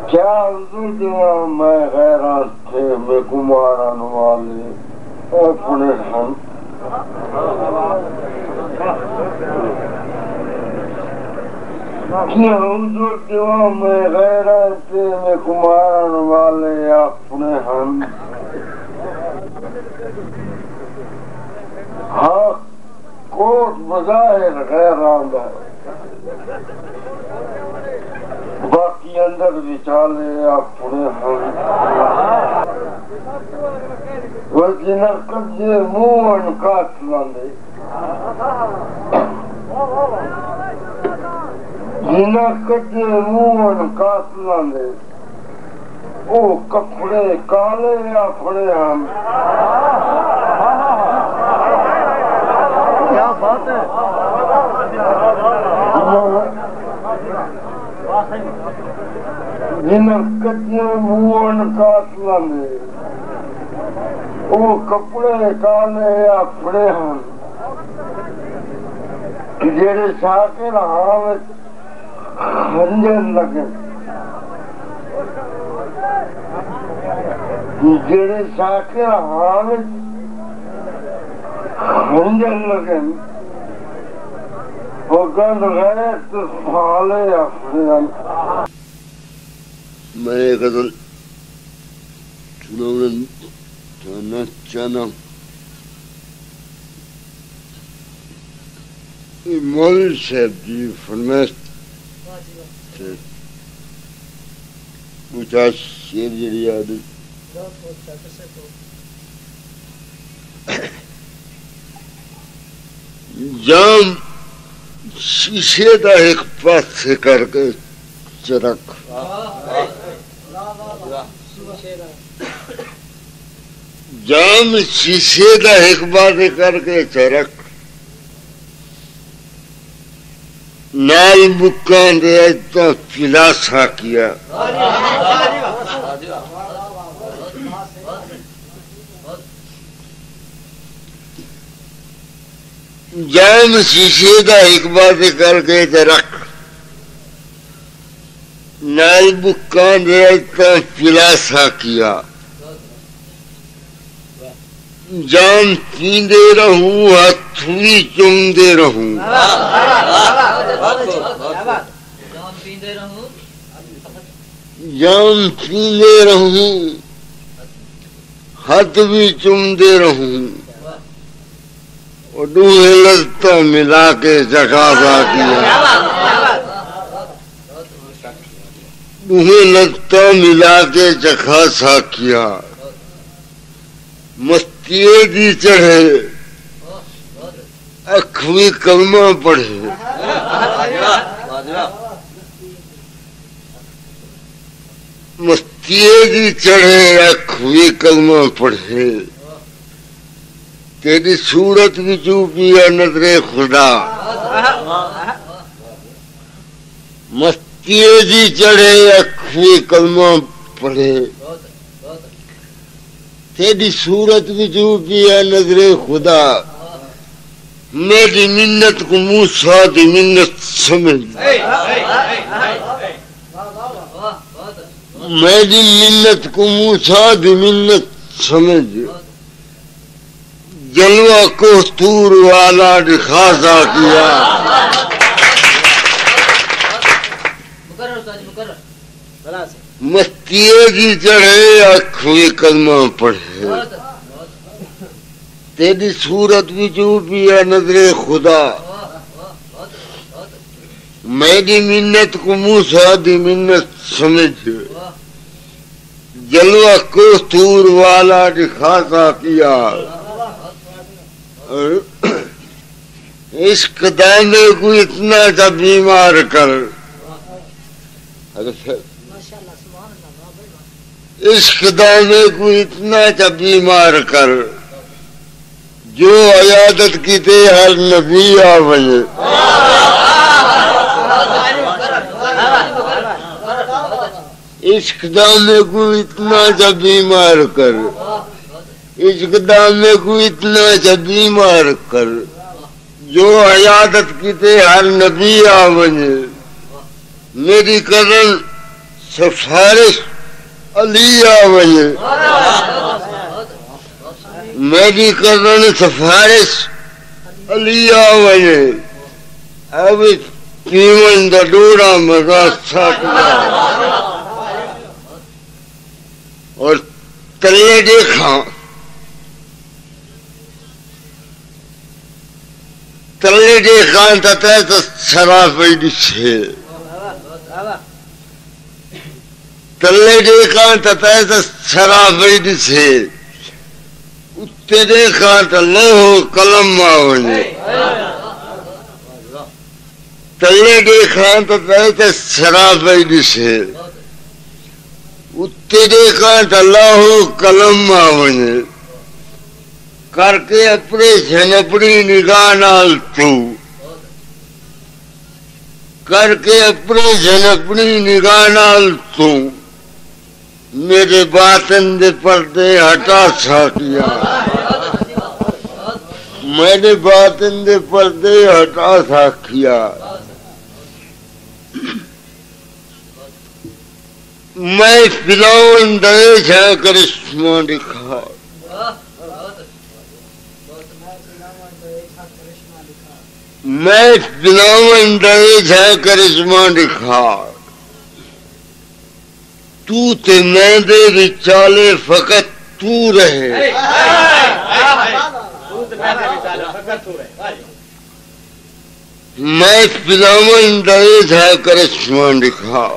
کیا حضور دیوان میں غیران تھے میں کماران والے اپنے ہم کیا حضور دیوان میں غیران تھے میں کماران والے اپنے ہم ہاں کوٹ بظاہر غیران ہے باقی اندر بچالے اپنے ہم وجنہ کجے موہن قاتلان دے جنہ کجے موہن قاتلان دے او کپڑے کالے اپنے ہم کیا بات ہے جنہ کجے موہن قاتلان دے او کپڑے کالے اپنے ہم جیڑے شاکر حامد خنجر لگے جیڑے شاکر حامد خنجر لگے وہ گند غیرت سالے اپنے ہم میں نے غزل سنانا چاہنا مولوی صاحب جی فرمائش پوچھا شیر جڑی یاد جام شیشے دا ایک پاس کر کے چرک جام شیشے دا ایک بات کر کے چرک نال بکان دے اجتا پلاسا کیا جام شیشے دا ایک بات کر کے چرک نال بکان دے اجتا پلاسا کیا جام پیندے رہوں ہتھوی چمدے رہوں جام پیندے رہوں ہاتھ بھی چمدے رہوں اور دوہے لذتا ملا کے جگازہ کیا دوہے لذتا ملا کے جگازہ کیا مستیے دی چڑھے اکھوی کلمہ پڑھے مستیے دی چڑھے اکھوی کلمہ پڑھے تیری صورت بھی چوپیا نظر خدا مستیے دی چڑھے اکھوی کلمہ پڑھے تیری صورت بھی چوپیا نظر خدا میری منت کو موسیٰ دی منت سمجھ میری منت کو موسیٰ دی منت سمجھ جلوہ کو تور والا دکھازا کیا مستیے کی چڑھے اکھوی کلمہ پڑھے تیری صورت بھی چوپیا نظر خدا میری منت کو موسیٰ دی منت سمجھ جلوہ کو تور والا دکھازا کیا عشق دانے کو اتنا سا بیمار کر عشق دانے کو اتنا سا بیمار کر جو عیادت کی تے ہر نبی آوے عشق دانے کو اتنا سا بیمار کر عشق دانے کو اتنا سا بیمار کر جو عیادت کیتے ہر نبی آونے میری کرن سفارش علی آونے میری کرن سفارش علی آونے اب پیمن دا ڈوڑا مزا ساکیا اور تلے دیکھا تلے دیکھا تا شراب پیڈی سے تلے دیکھا تا شراب پیڈی سے اتنے دیکھا تا لہو قلم آونے تلے دیکھا تا شراب پیڈی سے اتنے دیکھا تا لہو قلم آونے کر کے اپنے جھنپڑی نگاہ نال تو کر کے اپنے جھنپڑی نگاہ نال تو میرے باطن دے پردے ہٹا ساکیا میرے باطن دے پردے ہٹا ساکیا میں فلاؤن دے جا کرشمہ دکھا میں فلاؤن دے جا کرشمہ دکھا تو تے میں دے وچالے فقط تو رہے میں فلاؤن دے جا کرشمہ دکھا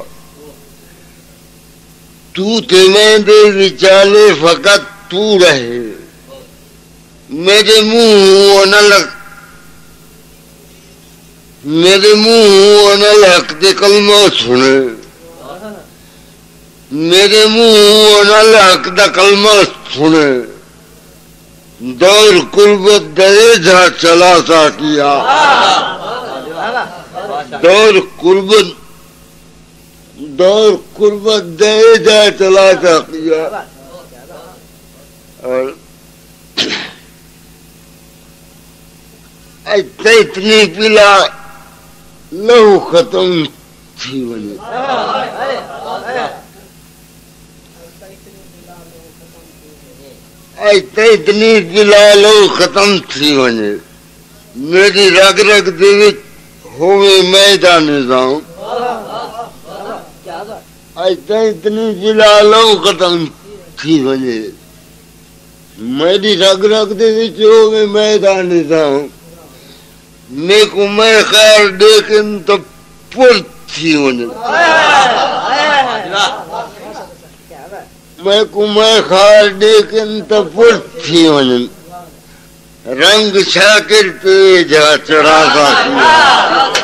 تو تے میں دے وچالے فقط تو رہے میرے منہ نہ لگ میرے منہ نہ لگ دے کلمہ سنے میرے منہ نہ لگ دے کلمہ سنے دور قربت دے جا چلا سا کیا دور قربت دے جا چلا سا کیا اتنی پلا لہو ختم تھی ونے اتنی پلا لہو ختم تھی ونے میری رگ رگ دے ہوئے میدان نظام اتنی پلا لہو ختم تھی ونے میری رگ رگ دے ہوئے میدان نظام میں کو میں خیر دیکھن تو پر تھی ونے میں کو میں خیر دیکھن تو پر تھی ونے رنگ شاکر پہ جا چڑھا سا کیا